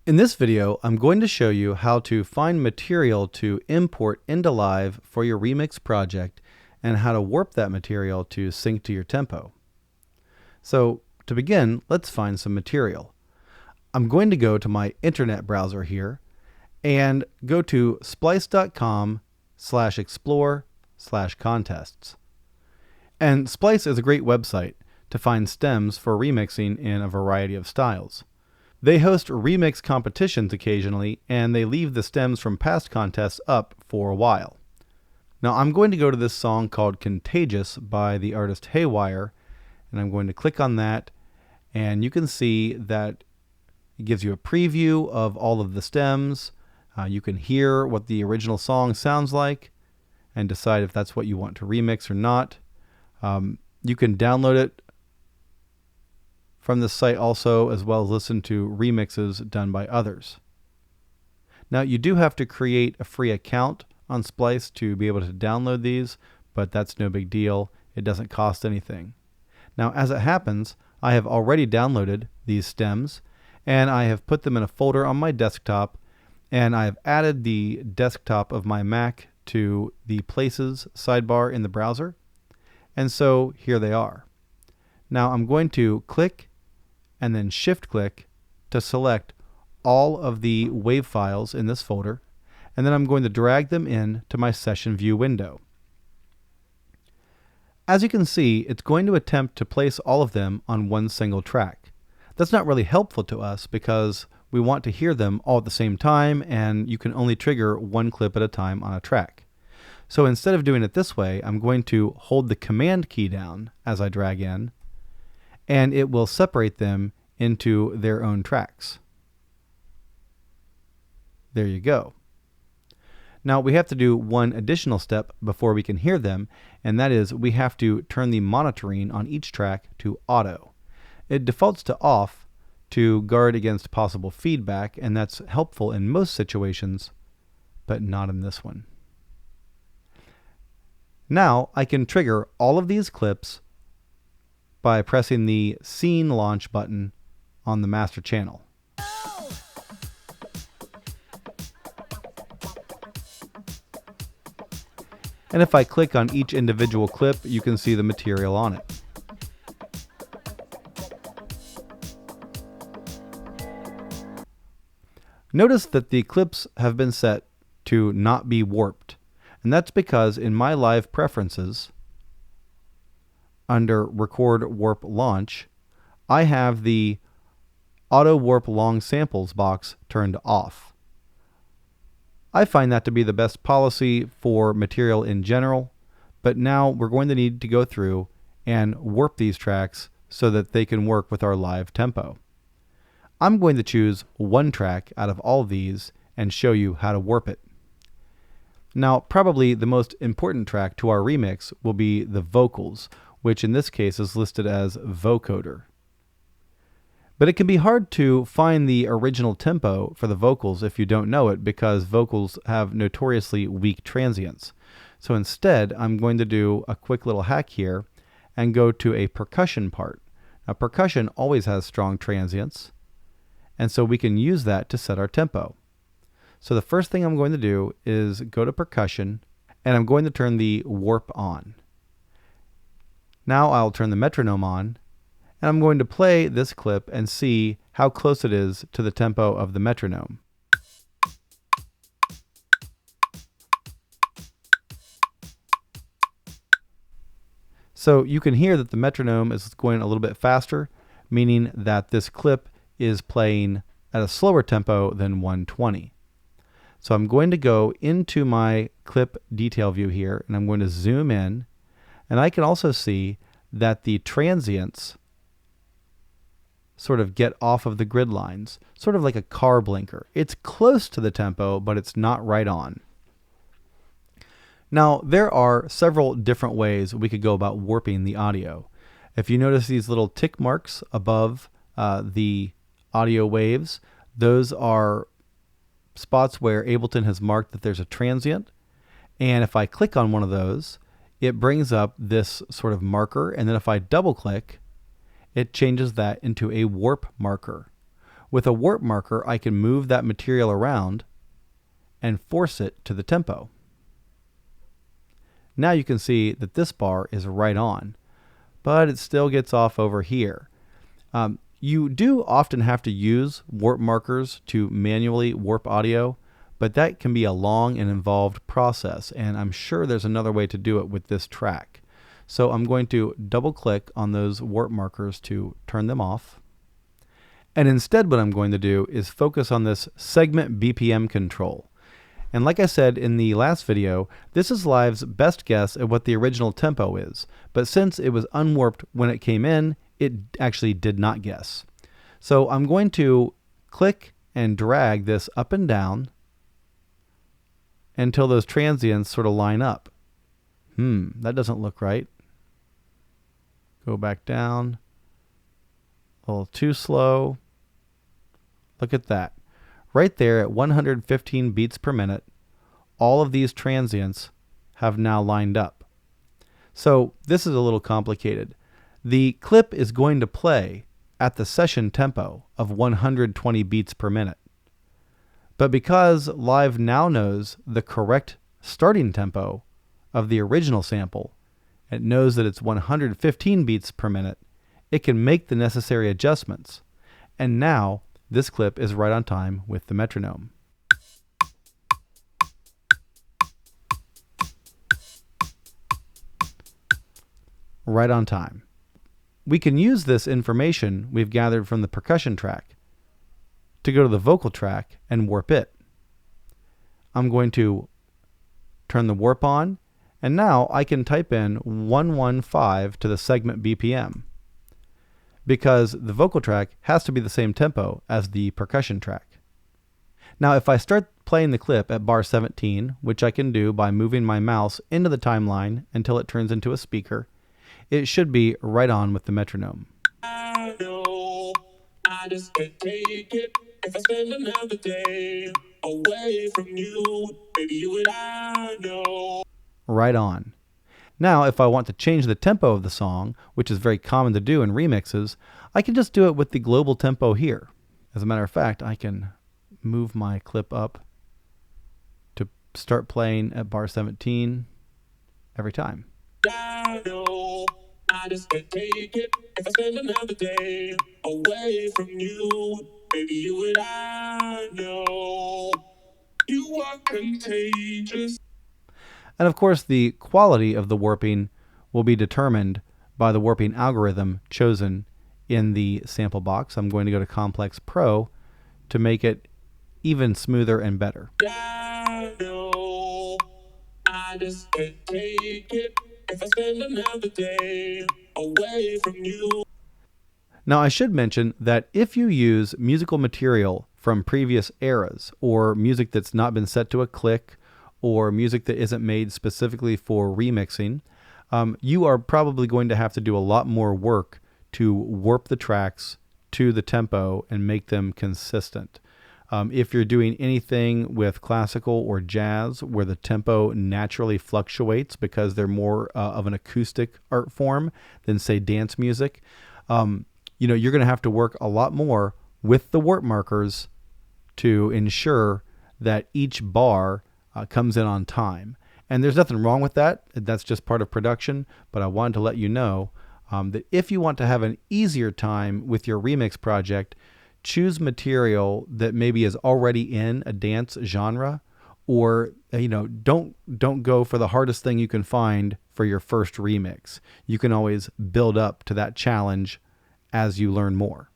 In this video, I'm going to show you how to find material to import into Live for your remix project and how to warp that material to sync to your tempo. So to begin, let's find some material. I'm going to go to my internet browser here and go to splice.com/explore/contests. And Splice is a great website to find stems for remixing in a variety of styles. They host remix competitions occasionally, and they leave the stems from past contests up for a while. Now I'm going to go to this song called Contagious by the artist Haywire, and I'm going to click on that, and you can see that it gives you a preview of all of the stems. You can hear what the original song sounds like and decide if that's what you want to remix or not. You can download it from the site also, as well as listen to remixes done by others. Now you do have to create a free account on Splice to be able to download these, but that's no big deal. It doesn't cost anything. Now as it happens, I have already downloaded these stems and I have put them in a folder on my desktop, and I have added the desktop of my Mac to the Places sidebar in the browser. And so here they are. Now I'm going to click and then shift click to select all of the WAV files in this folder, and then I'm going to drag them in to my session view window. As you can see, it's going to attempt to place all of them on one single track. That's not really helpful to us because we want to hear them all at the same time, and you can only trigger one clip at a time on a track. So instead of doing it this way, I'm going to hold the Command key down as I drag in, and it will separate them into their own tracks. There you go. Now we have to do one additional step before we can hear them, and that is we have to turn the monitoring on each track to auto. It defaults to off to guard against possible feedback, and that's helpful in most situations, but not in this one. Now I can trigger all of these clips by pressing the Scene Launch button on the master channel. And if I click on each individual clip, you can see the material on it. Notice that the clips have been set to not be warped, and that's because in my live preferences, under Record Warp Launch, I have the Auto Warp Long Samples box turned off. I find that to be the best policy for material in general, but now we're going to need to go through and warp these tracks so that they can work with our live tempo. I'm going to choose one track out of all of these and show you how to warp it. Now, probably the most important track to our remix will be the vocals, which in this case is listed as vocoder. But it can be hard to find the original tempo for the vocals if you don't know it, because vocals have notoriously weak transients. So instead, I'm going to do a quick little hack here and go to a percussion part. Now percussion always has strong transients, and so we can use that to set our tempo. So the first thing I'm going to do is go to percussion, and I'm going to turn the warp on. Now I'll turn the metronome on, and I'm going to play this clip and see how close it is to the tempo of the metronome. So you can hear that the metronome is going a little bit faster, meaning that this clip is playing at a slower tempo than 120. So I'm going to go into my clip detail view here, and I'm going to zoom in, and I can also see that the transients sort of get off of the grid lines, sort of like a car blinker. It's close to the tempo, but it's not right on. Now, there are several different ways we could go about warping the audio. If you notice these little tick marks above the audio waves, those are spots where Ableton has marked that there's a transient. And if I click on one of those, it brings up this sort of marker, and then if I double click, it changes that into a warp marker, With a warp marker, I can move that material around and force it to the tempo. Now you can see that this bar is right on, but it still gets off over here. You do often have to use warp markers to manually warp audio, but that can be a long and involved process, and I'm sure there's another way to do it with this track. So I'm going to double click on those warp markers to turn them off. And instead what I'm going to do is focus on this segment BPM control. And like I said in the last video, this is Live's best guess at what the original tempo is, but since it was unwarped when it came in, it actually did not guess. So I'm going to click and drag this up and down until those transients sort of line up. That doesn't look right. Go back down. A little too slow. Look at that. Right there at 115 beats per minute, all of these transients have now lined up. So this is a little complicated. The clip is going to play at the session tempo of 120 beats per minute. But because Live now knows the correct starting tempo of the original sample, it knows that it's 115 beats per minute, it can make the necessary adjustments. And now this clip is right on time with the metronome. Right on time. We can use this information we've gathered from the percussion track to go to the vocal track and warp it. I'm going to turn the warp on, and now I can type in 115 to the segment BPM, because the vocal track has to be the same tempo as the percussion track. Now if I start playing the clip at bar 17, which I can do by moving my mouse into the timeline until it turns into a speaker, it should be right on with the metronome. I know, I just can't take it. If I spend another day away from you, baby, you and I know. Right on. Now, if I want to change the tempo of the song, which is very common to do in remixes, I can just do it with the global tempo here. As a matter of fact, I can move my clip up to start playing at bar 17 every time. I know, I just can't take it. If I spend another day away from you, baby, you and I know you are contagious. And of course, the quality of the warping will be determined by the warping algorithm chosen in the sample box. I'm going to go to Complex Pro to make it even smoother and better. I know, I just can't take it. If I spend another day away from you. Now I should mention that if you use musical material from previous eras, or music that's not been set to a click, or music that isn't made specifically for remixing, you are probably going to have to do a lot more work to warp the tracks to the tempo and make them consistent. If you're doing anything with classical or jazz where the tempo naturally fluctuates because they're more of an acoustic art form than, say, dance music, you're going to have to work a lot more with the warp markers to ensure that each bar comes in on time. And there's nothing wrong with that. That's just part of production. But I wanted to let you know that if you want to have an easier time with your remix project, choose material that maybe is already in a dance genre, or don't go for the hardest thing you can find for your first remix. You can always build up to that challenge as you learn more.